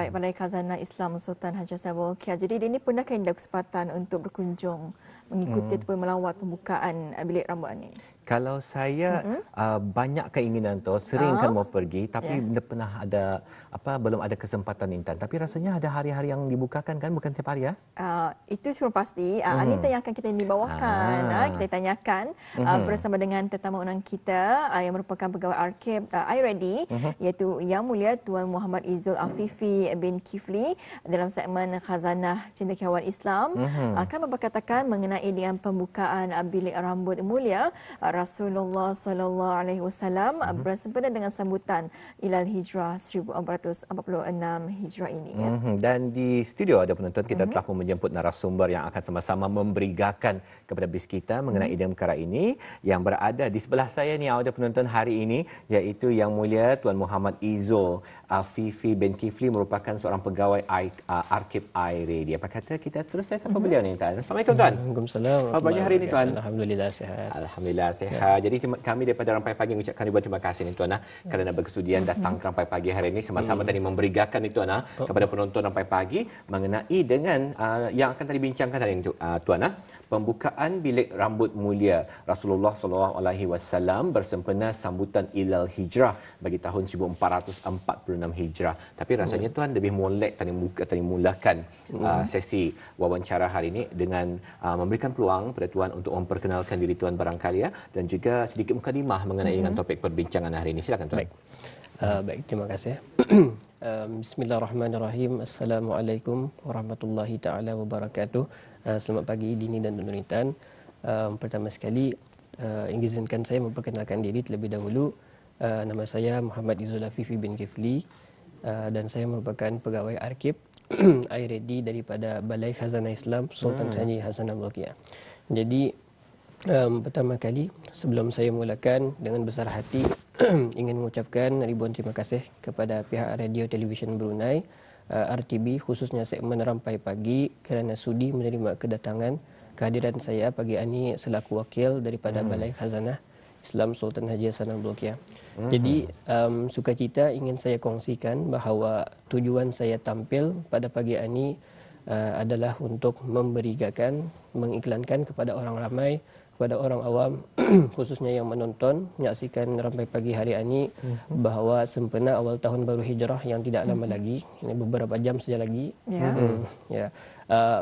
Baik, Balai Khazanah Islam Sultan Haji Hassanal Bolkiah. Jadi ini pernahkah anda kesempatan untuk berkunjung mengikuti ataupun melawat pembukaan bilik rambut ini? Kalau saya Mm-mm. banyak keinginan tu, sering kan Ah, mau pergi, tapi ya. pernah ada belum ada kesempatan Intan. Tapi rasanya ada hari-hari yang dibukakan kan, bukan tiap hari ya? Itu sudah pasti. Anita Mhm. yang akan kita dibawakan. Ah. Kita tanyakan Mhm. bersama dengan tetamu undang kita yang merupakan pegawai arkib iReady, Mhm. iaitu Yang Mulia Tuan Muhammad Izzul Afifi bin Kifli dalam segmen Khazanah Cendekiawan Islam Mhm. akan memperkatakan mengenai dengan pembukaan bilik rambut mulia Rasulullah sallallahu alaihi wasallam Mhm. bersempena dengan sambutan Ilal Hijrah 1446 Hijrah ini ya. Dan di studio ada penonton, kita Mhm. telah pun menjemput narasumber yang akan sama-sama memberigakan kepada bis kita mengenai idea perkara ini. Yang berada di sebelah saya ni ada penonton hari ini, iaitu Yang Mulia Tuan Muhammad Izzul Afifi bin Kifli, merupakan seorang pegawai arkib iReady. Apa kata kita terus sapa beliau ni Tuan. Assalamualaikum Tuan. Waalaikumsalam Apa warahmatullahi khabar hari ini Tuan? wabarakatuh. Alhamdulillah sihat. Alhamdulillah Ya. sihat. Jadi kami daripada Rampai Pagi mengucapkan ribuan terima kasih ni Tuan kerana berkesudian datang ke Rampai Pagi hari ini sama-sama tadi memberigakan ni Tuan kepada penonton Rampai Pagi mengenai dengan yang akan tadi bincangkan tadi Tuan pembukaan bilik rambut mulia Rasulullah sallallahu alaihi wasallam bersempena sambutan Ilal Hijrah bagi tahun 1446 Hijrah. Tapi rasanya Tuan lebih molek tadi mulakan sesi wawancara hari ini dengan memberikan peluang kepada Tuan untuk memperkenalkan diri Tuan barangkali dan juga sedikit mukadimah mengenai dengan topik perbincangan hari ini. Silakan Tuan. Baik. Baik, terima kasih. Bismillahirrahmanirrahim. Assalamualaikum warahmatullahi taala wabarakatuh. Selamat pagi Dini dan Nur Intan. Pertama sekali izinkan saya memperkenalkan diri terlebih dahulu. Nama saya Muhammad Izzul Afifi bin Kifli dan saya merupakan pegawai arkib iReady daripada Balai Khazanah Islam Sultan Haji Hassanal Bolkiah. Jadi pertama kali sebelum saya mulakan, dengan besar hati ingin mengucapkan ribuan terima kasih kepada pihak Radio Televisyen Brunei RTB, khususnya segmen Rampai Pagi, kerana sudi menerima kehadiran saya pagi ini selaku wakil daripada Balai Khazanah Islam Sultan Haji Hassanal Bolkiah. Jadi sukacita ingin saya kongsikan bahawa tujuan saya tampil pada pagi ini adalah untuk memberigakan, mengiklankan kepada orang ramai, kepada orang awam khususnya yang menonton menyaksikan Rampai Pagi hari ini bahawa sempena awal tahun baru Hijrah yang tidak lama lagi, ini beberapa jam saja lagi. Ya.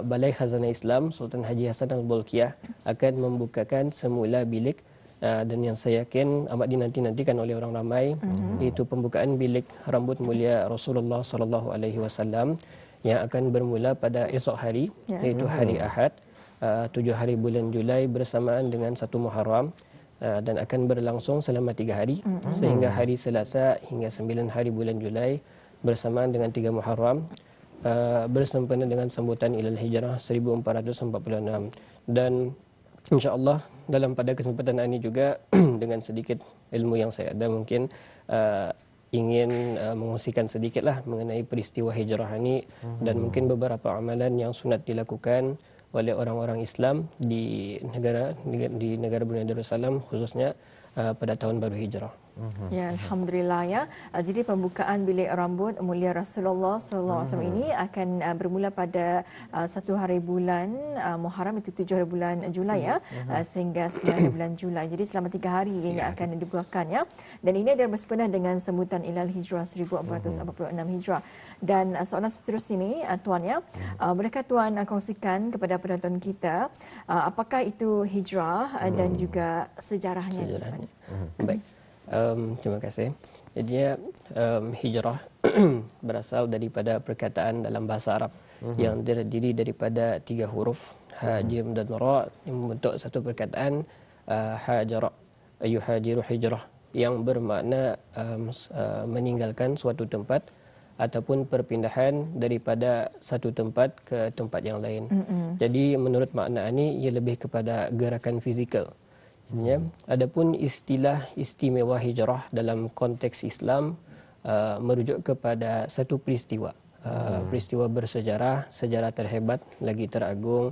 Balai Khazanah Islam Sultan Haji Hassanal Bolkiah akan membukakan semula bilik dan yang saya yakin amat dinanti-nantikan oleh orang ramai, iaitu pembukaan bilik rambut mulia Rasulullah sallallahu alaihi wasallam yang akan bermula pada esok hari, iaitu hari Ahad 7 hari bulan Julai bersamaan dengan 1 Muharram dan akan berlangsung selama 3 hari sehingga hari Selasa hingga 9 hari bulan Julai bersamaan dengan 3 Muharram bersempena dengan sambutan Ilal Hijrah 1446. Dan insya-Allah dalam pada kesempatan ini juga dengan sedikit ilmu yang saya ada mungkin ingin mengongsikan sedikitlah mengenai peristiwa hijrah ini dan mungkin beberapa amalan yang sunat dilakukan oleh orang-orang Islam di negara Brunei Darussalam khususnya pada tahun baru hijrah. Ya, alhamdulillah ya. Jadi pembukaan bilik rambut mulia Rasulullah sallallahu alaihi wasallam ini akan bermula pada 1 hari bulan Muharram, itu 7 hari bulan Julai ya, sehingga 9 hari bulan Julai. Jadi selama 3 hari ini akan dibukakan ya. Dan ini adalah bersempena dengan sambutan Ilal Hijrah 1446 Hijrah. Dan soalan seterusnya ini Tuan ya, bolehkah Tuan kongsikan kepada penonton kita apakah itu hijrah dan juga sejarahnya? Baik. Terima kasih. Jadinya hijrah berasal daripada perkataan dalam bahasa Arab yang terdiri daripada 3 huruf ha, jim dan ra yang membentuk satu perkataan hajara, yuhajiru hijrah, yang bermakna meninggalkan suatu tempat ataupun perpindahan daripada satu tempat ke tempat yang lain. Jadi menurut makna ini ia lebih kepada gerakan fizikal. Adapun istilah istimewa hijrah dalam konteks Islam merujuk kepada satu peristiwa, peristiwa bersejarah, sejarah terhebat lagi teragung,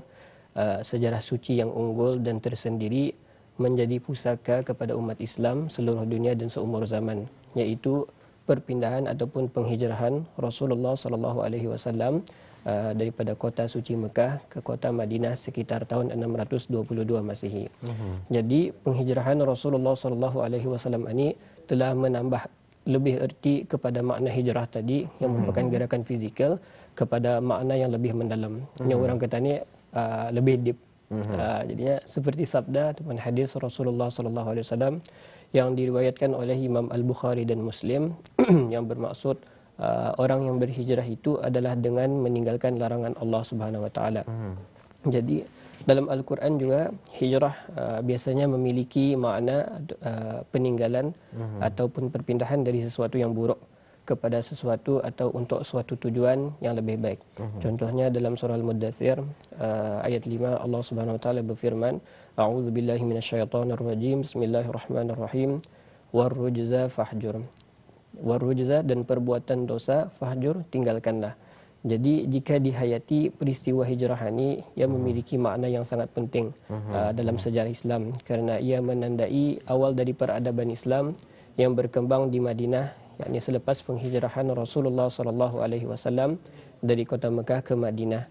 sejarah suci yang unggul dan tersendiri menjadi pusaka kepada umat Islam seluruh dunia dan seumur zaman, iaitu perpindahan ataupun penghijrahan Rasulullah sallallahu alaihi wasallam daripada kota suci Mekah ke kota Madinah sekitar tahun 622 Masihi. Jadi penghijrahan Rasulullah sallallahu alaihi wasallam ini telah menambah lebih erti kepada makna hijrah tadi yang merupakan gerakan fizikal kepada makna yang lebih mendalam. Yang orang kata ni lebih deep. Jadinya seperti sabda ataupun hadis Rasulullah sallallahu alaihi wasallam yang diriwayatkan oleh Imam Al-Bukhari dan Muslim yang bermaksud orang yang berhijrah itu adalah dengan meninggalkan larangan Allah Subhanahu Wa Taala. Jadi dalam Al-Quran juga hijrah biasanya memiliki makna peninggalan ataupun perpindahan dari sesuatu yang buruk kepada sesuatu atau untuk suatu tujuan yang lebih baik. Contohnya dalam surah Al-Muddathir ayat 5 Allah Subhanahu Wa Taala berfirman, A'udzubillahi minasyaitonirrajim. Bismillahirrahmanirrahim. Warrujza fahjur. Warrujza dan perbuatan dosa fahjur tinggalkanlah. Jadi jika dihayati peristiwa hijrah ini ia memiliki makna yang sangat penting dalam sejarah Islam kerana ia menandai awal dari peradaban Islam yang berkembang di Madinah, yakni selepas penghijrahan Rasulullah sallallahu alaihi wasallam dari kota Mekah ke Madinah.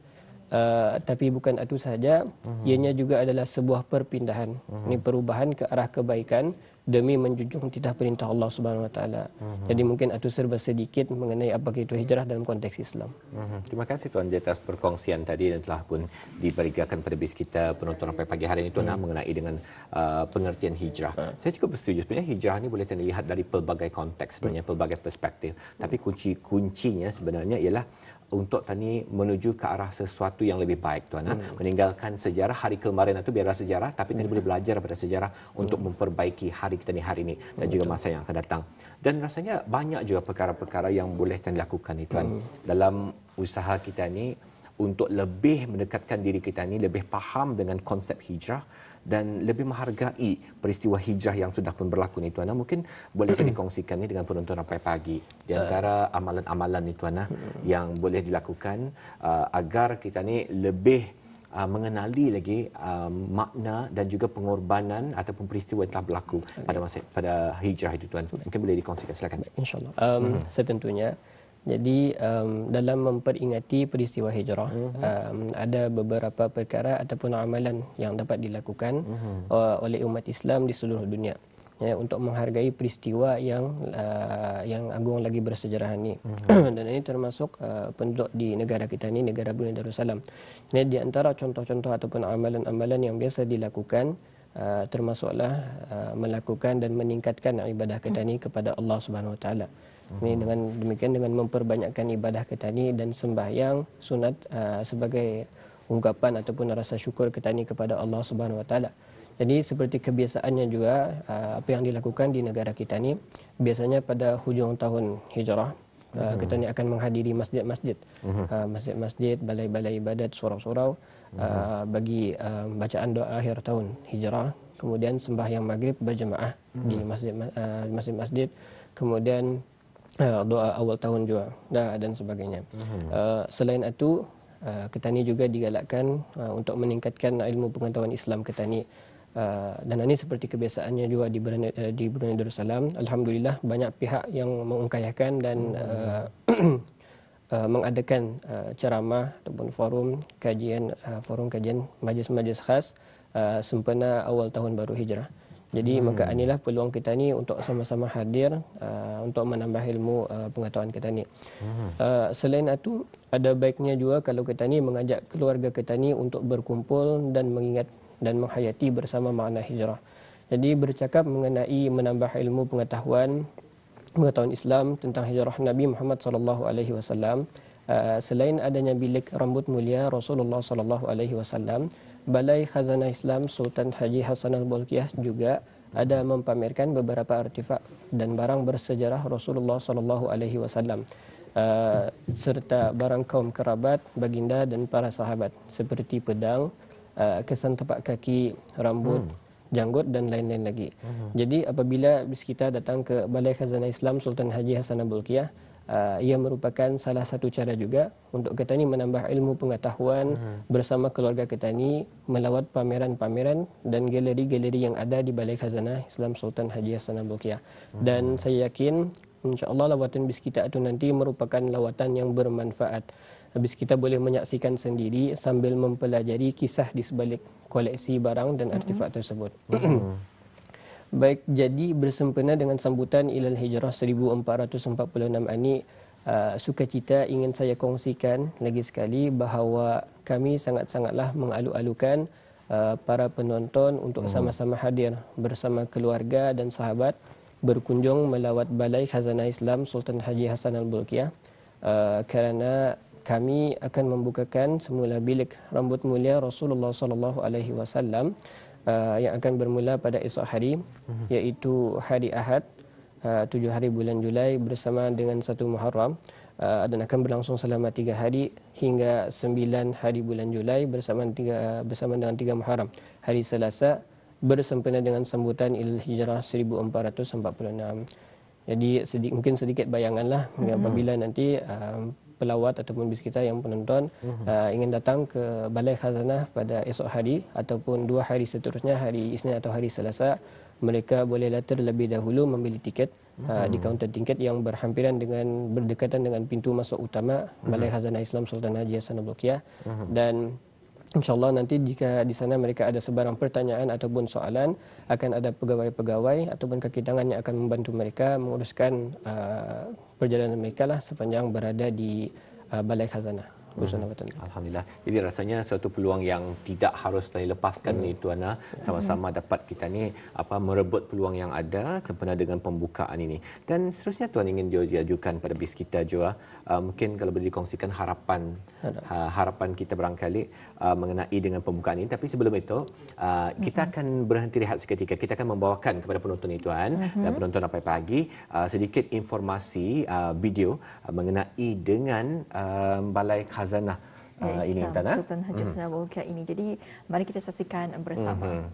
Tapi bukan itu sahaja, ianya juga adalah sebuah perpindahan, ini perubahan ke arah kebaikan demi menjunjung titah perintah Allah Subhanahu Wa Taala. Jadi mungkin itu serba sedikit mengenai apa itu hijrah dalam konteks Islam. Terima kasih Tuan di atas perkongsian tadi dan telah pun diberikan pada bis kita penonton sampai pagi hari ini Tuan mengenai dengan pengertian hijrah. Saya juga bersetuju sebenarnya hijrah ini boleh dilihat dari pelbagai konteks, sebenarnya pelbagai perspektif. Tapi kuncinya sebenarnya ialah untuk tadi menuju ke arah sesuatu yang lebih baik Tuan. Meninggalkan sejarah hari kemarin itu biarlah sejarah, tapi tadi boleh belajar daripada sejarah untuk memperbaiki hari kita ni hari ini dan juga masa yang akan datang. Dan rasanya banyak juga perkara-perkara yang boleh kita lakukan ni Tuan dalam usaha kita ni untuk lebih mendekatkan diri kita ni lebih faham dengan konsep hijrah dan lebih menghargai peristiwa hijrah yang sudah pun berlaku ni Tuan. Mungkin boleh saya dikongsikan ni dengan penonton sampai pagi di antara amalan-amalan ni Tuan yang boleh dilakukan agar kita ni lebih mengenali lagi makna dan juga pengorbanan ataupun peristiwa yang telah berlaku pada hijrah itu Tuan. Mungkin boleh dikongsikan, silakan. InsyaAllah. Setentunya. Jadi dalam memperingati peristiwa hijrah ada beberapa perkara ataupun amalan yang dapat dilakukan oleh umat Islam di seluruh dunia untuk menghargai peristiwa yang agung lagi bersejarah ini. Dan ini termasuk penduduk di negara kita ini, negara Brunei Darussalam. Ini di antara contoh-contoh ataupun amalan-amalan yang biasa dilakukan termasuklah melakukan dan meningkatkan ibadah kita ini kepada Allah Subhanahu Wa Taala. Ini dengan demikian dengan memperbanyakkan ibadah kita ni dan sembahyang sunat sebagai ungkapan ataupun rasa syukur kita ni kepada Allah Subhanahu Wa Taala. Jadi seperti kebiasaannya juga apa yang dilakukan di negara kita ni biasanya pada hujung tahun hijrah kita ni akan menghadiri masjid-masjid, masjid-masjid, balai-balai ibadat, surau-surau bagi bacaan doa akhir tahun hijrah, kemudian sembahyang maghrib berjemaah di masjid-masjid, kemudian doa awal tahun juga dan sebagainya. Selain itu kita ni juga digalakkan untuk meningkatkan ilmu pengetahuan Islam kita ni. Dan ini seperti kebiasaannya juga di Brunei Darussalam. Alhamdulillah banyak pihak yang mengungkayahkan dan mengadakan ceramah ataupun forum kajian majlis-majlis khas sempena awal tahun baru hijrah. Jadi maka inilah peluang kita ni untuk sama-sama hadir untuk menambah ilmu pengetahuan kita ni. Selain itu ada baiknya juga kalau kita ni mengajak keluarga kita ni untuk berkumpul dan mengingat dan menghayati bersama makna hijrah. Jadi bercakap mengenai menambah ilmu pengetahuan Islam tentang hijrah Nabi Muhammad sallallahu alaihi wasallam, selain adanya bilik rambut mulia Rasulullah sallallahu alaihi wasallam, Balai Khazanah Islam Sultan Haji Hassan Al-Bolkiah juga ada mempamerkan beberapa artifak dan barang bersejarah Rasulullah sallallahu alaihi wasallam serta barang kaum kerabat, baginda dan para sahabat seperti pedang, kesan tapak kaki, rambut, janggut dan lain-lain lagi. Jadi apabila kita datang ke Balai Khazanah Islam Sultan Haji Hassan Al-Bolkiah, ia merupakan salah satu cara juga untuk kita ni menambah ilmu pengetahuan bersama keluarga kita ni melawat pameran-pameran dan galeri-galeri yang ada di Balai Khazanah Islam Sultan Haji Hassan Al-Bolkiah. Dan saya yakin InsyaAllah lawatan bis kita itu nanti merupakan lawatan yang bermanfaat. Habis kita boleh menyaksikan sendiri sambil mempelajari kisah di sebalik koleksi barang dan artifak tersebut. Baik, jadi bersempena dengan sambutan Ilal Hijrah 1446 ini, sukacita ingin saya kongsikan lagi sekali bahawa kami sangat-sangatlah mengalu-alukan para penonton untuk sama-sama hadir bersama keluarga dan sahabat berkunjung melawat Balai Khazanah Islam Sultan Haji Hassan Al-Bolkiah, kerana kami akan membukakan semula bilik rambut mulia Rasulullah sallallahu alaihi wasallam yang akan bermula pada esok hari, iaitu hari Ahad 7 hari bulan Julai bersama dengan 1 Muharram, dan akan berlangsung selama 3 hari hingga 9 hari bulan Julai bersama dengan 3 Muharram. Hari Selasa bersempena dengan sambutan Ilal Hijrah 1446. Jadi mungkin sedikit bayanganlah apabila nanti pelawat ataupun bis kita yang penonton ingin datang ke Balai Khazanah pada esok hari ataupun 2 hari seterusnya, hari Isnin atau hari Selasa, mereka bolehlah terlebih dahulu membeli tiket di kaunter tiket yang berdekatan dengan pintu masuk utama Balai Khazanah Islam Sultan Haji Hassan Al-Bolkiah. Dan InsyaAllah nanti jika di sana mereka ada sebarang pertanyaan ataupun soalan, akan ada pegawai-pegawai ataupun kaki tangan yang akan membantu mereka menguruskan perjalanan mereka lah sepanjang berada di Balai Khazanah. Alhamdulillah. Jadi rasanya suatu peluang yang tidak harus dilepaskan ni Tuana. Sama-sama dapat kita ni merebut peluang yang ada sempena dengan pembukaan ini. Dan seterusnya Tuan ingin diajukan pada bis kita juga, mungkin kalau boleh dikongsikan harapan kita barangkali mengenai dengan pembukaan ini. Tapi sebelum itu kita akan berhenti rehat seketika. Kita akan membawakan kepada penonton ni Tuan dan penonton Rampai Pagi sedikit informasi video mengenai dengan Balai Khazanah ini Sultan Haji Hassan Al-Bolkiah ini. Jadi mari kita saksikan bersama.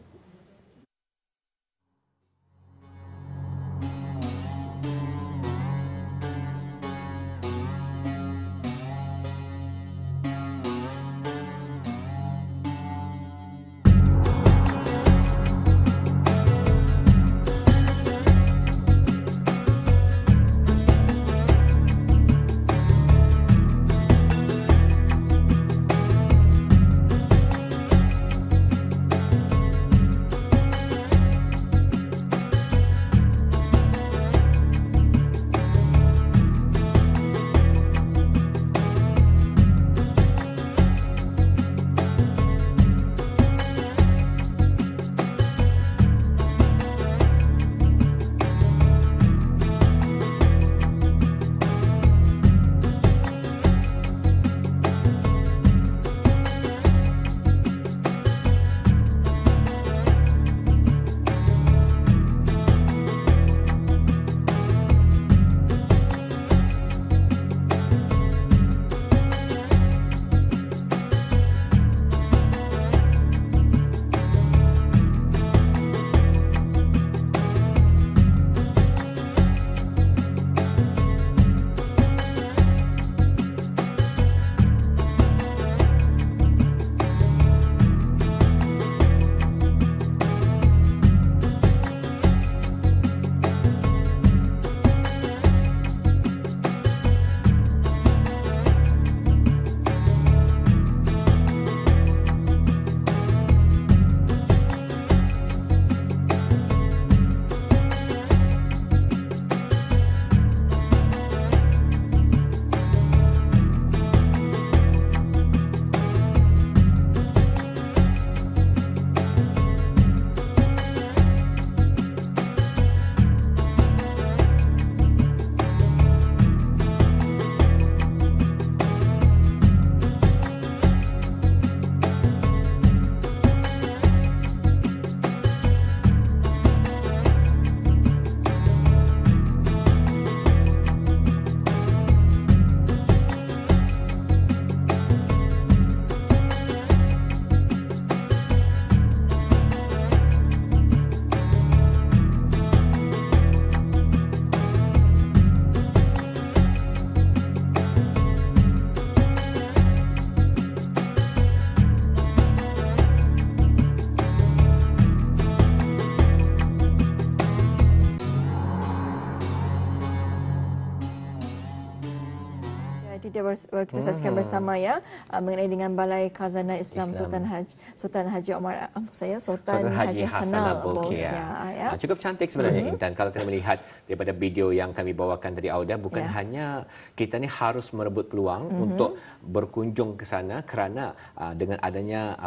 kita saksikan bersama ya mengenai dengan Balai Khazanah Islam, Sultan Haji Omar Sultan Haji Hassanal Bolkiah ya. Cukup cantik sebenarnya Intan kalau kita melihat daripada video yang kami bawakan tadi Auda, bukan hanya kita ni harus merebut peluang untuk berkunjung ke sana kerana dengan adanya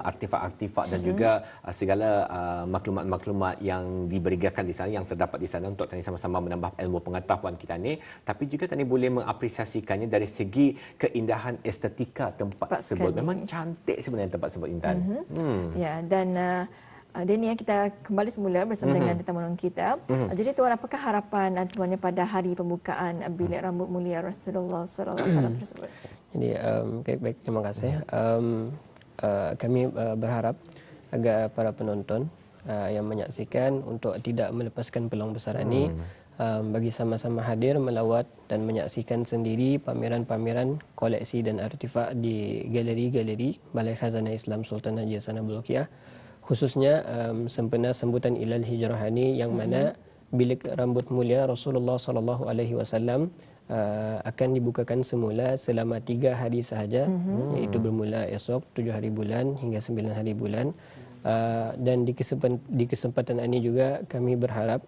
artifak-artifak dan juga segala maklumat-maklumat yang diberikan di sana, yang terdapat di sana untuk tadi sama-sama menambah ilmu pengetahuan kita ni, tapi juga tadi boleh mengapresiasikannya dari segi keindahan estetika tempat tersebut. Memang cantik sebenarnya tempat tersebut Intan. Ya, dan Deni, kita kembali semula bersama dengan tetamu kita. Jadi Tuan, apakah harapan Tuannya pada hari pembukaan Bilik Rambut Mulia Rasulullah sallallahu alaihi wasallam tersebut? Jadi baik, terima kasih. Kami berharap agar para penonton yang menyaksikan untuk tidak melepaskan peluang besar ini, bagi sama-sama hadir melawat dan menyaksikan sendiri pameran-pameran koleksi dan artifak di galeri-galeri Balai Khazanah Islam Sultan Haji Hassanal Bolkiah, khususnya sempena sambutan Ilal Hijrahani yang mana bilik rambut mulia Rasulullah sallallahu alaihi wasallam akan dibukakan semula selama 3 hari sahaja, iaitu bermula esok 7 hari bulan hingga 9 hari bulan. Dan di kesempatan ini juga kami berharap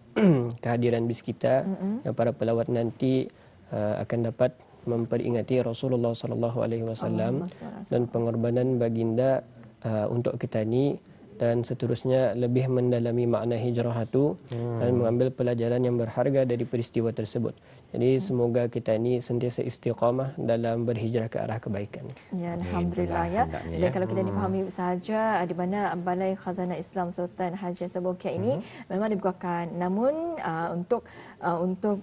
kehadiran bis kita yang para pelawat nanti akan dapat memperingati Rasulullah sallallahu alaihi wasallam dan pengorbanan baginda untuk kita ni, dan seterusnya lebih mendalami makna hijrah itu dan mengambil pelajaran yang berharga dari peristiwa tersebut. Jadi semoga kita ini sentiasa istiqamah dalam berhijrah ke arah kebaikan. Ya, alhamdulillah ya. Dan kalau kita difahami sahaja di mana Balai Khazanah Islam Sultan Haji Hassanal Bolkiah ini memang dibukakan, namun untuk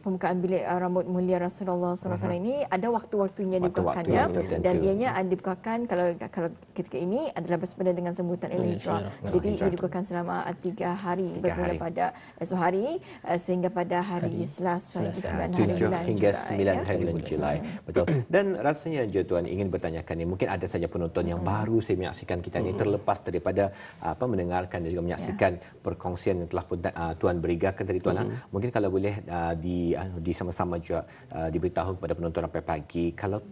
pembukaan bilik rambut mulia Rasulullah SAW ini ada waktu-waktunya dibukakannya, dan ianya dibukakan kalau ketika ini adalah bersempena dengan sambutan Al-Hijrah. Jadi ia dibukakan selama 3 hari, bermula pada esok hari sehingga pada hari Selasa, 9 hari bulan hingga 9 Julai, hari bulan Julai. Betul. Dan rasanya je Tuan ingin bertanyakan ni, mungkin ada saja penonton yang baru saya menyaksikan kita ni terlepas daripada mendengarkan dan juga menyaksikan perkongsian yang telah pun Tuan berikan tadi Tuan. Mungkin kalau boleh di sama-sama juga diberitahu kepada penonton Rampai Pagi, kalau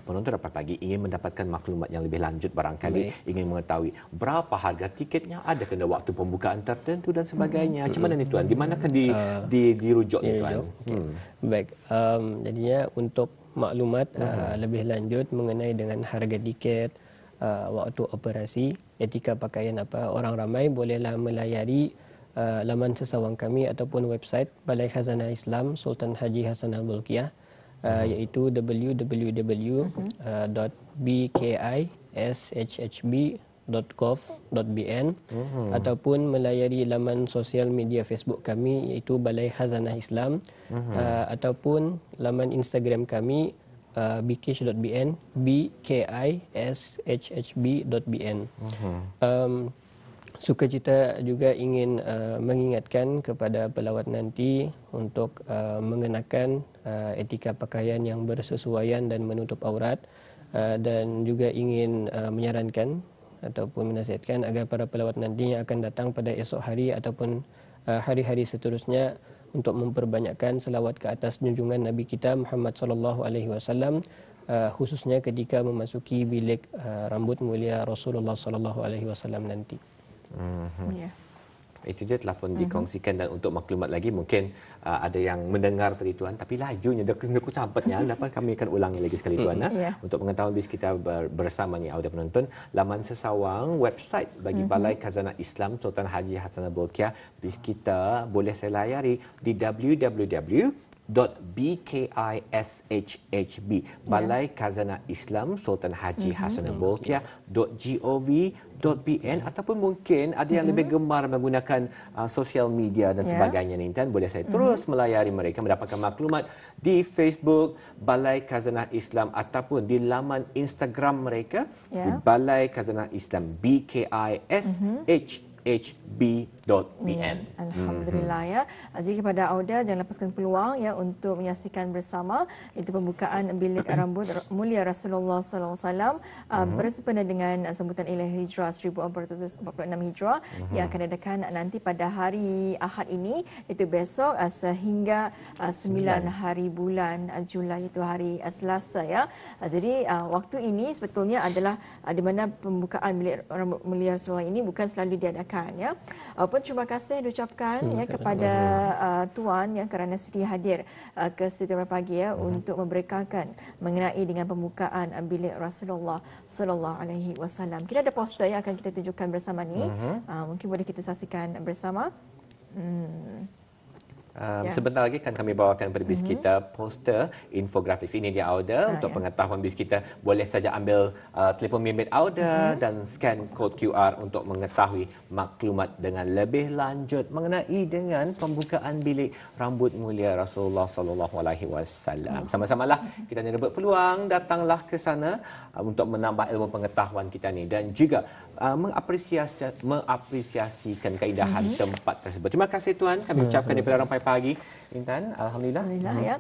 penonton Rampai Pagi ingin mendapatkan maklumat yang lebih lanjut, barangkali ingin mengetahui berapa harga tiketnya, ada kena waktu pembukaan tertentu dan sebagainya. Macam mana ni Tuan? Di manakah dirujuk ni Tuan? Baik, jadinya untuk maklumat lebih lanjut mengenai dengan harga tiket, waktu operasi, etika pakaian orang ramai bolehlah melayari laman sesawang kami ataupun website Balai Khazanah Islam Sultan Haji Hassanal Bolkiah, iaitu www.bkishhb.gov.bn ataupun melayari laman sosial media Facebook kami iaitu Balai Khazanah Islam, ataupun laman Instagram kami bkish.bn, bkishhb.bn. Sukacita juga ingin mengingatkan kepada pelawat nanti untuk mengenakan etika pakaian yang bersesuaian dan menutup aurat, dan juga ingin menyarankan ataupun menasihatkan agar para pelawat nanti yang akan datang pada esok hari ataupun hari-hari seterusnya untuk memperbanyakkan selawat ke atas junjungan Nabi kita Muhammad sallallahu alaihi wasallam, khususnya ketika memasuki bilik rambut mulia Rasulullah sallallahu alaihi wasallam nanti. Itu dia telah pun dikongsikan, dan untuk maklumat lagi mungkin ada yang mendengar tadi Tuan tapi lajunya dah sampatnya, dapat kami akan ulangi lagi sekali Tuan. Untuk pengetahuan bis kita bersama ni audio penonton, laman sesawang website bagi Balai Khazanah Islam Sultan Haji Hassanal Bolkiah, bis kita boleh saya layari di www.bkishhb Balai Khazanah Islam Sultan Haji Hassanal Bolkiah .gov.bn, ataupun mungkin ada yang lebih gemar menggunakan sosial media dan sebagainya ni Intan, boleh saya terus melayari mereka, mendapatkan maklumat di Facebook Balai Khazanah Islam ataupun di laman Instagram mereka di Balai Khazanah Islam BKISHHB. shb.pn. Alhamdulillah ya. Jadi kepada Auda jangan lepaskan peluang ya untuk menyaksikan bersama itu pembukaan bilik rambut mulia Rasulullah sallallahu alaihi wasallam bersempena dengan sambutan Ilahi Hijrah 1446 Hijrah yang akan diadakan nanti pada hari Ahad ini, itu besok sehingga 9 hari bulan Julai, itu hari Selasa ya. Jadi waktu ini sebetulnya adalah di mana pembukaan bilik rambut mulia Rasulullah ini bukan selalu diadakan ya. Pun terima kasih diucapkan ya kepada tuan yang kerana sudi hadir ke studio pagi ya untuk memberitakan mengenai dengan pembukaan bilik Rasulullah sallallahu alaihi wasallam. Kita ada poster yang akan kita tunjukkan bersama ni. Mungkin boleh kita saksikan bersama. Sebentar lagi akan kami bawakan kepada bis kita poster infografis ini dia Auda. Untuk pengetahuan bis kita boleh saja ambil telefon bimbit Auda dan scan kod QR untuk mengetahui maklumat dengan lebih lanjut mengenai dengan pembukaan bilik rambut mulia Rasulullah sallallahu alaihi wasallam. Sama-samalah kita menyebut peluang, datanglah ke sana untuk menambah ilmu pengetahuan kita ni dan juga mengapresiasikan keindahan tempat tersebut. Terima kasih tuan, kami ucapkan daripada Rampai Pagi. Intan, alhamdulillah. Alhamdulillah ya.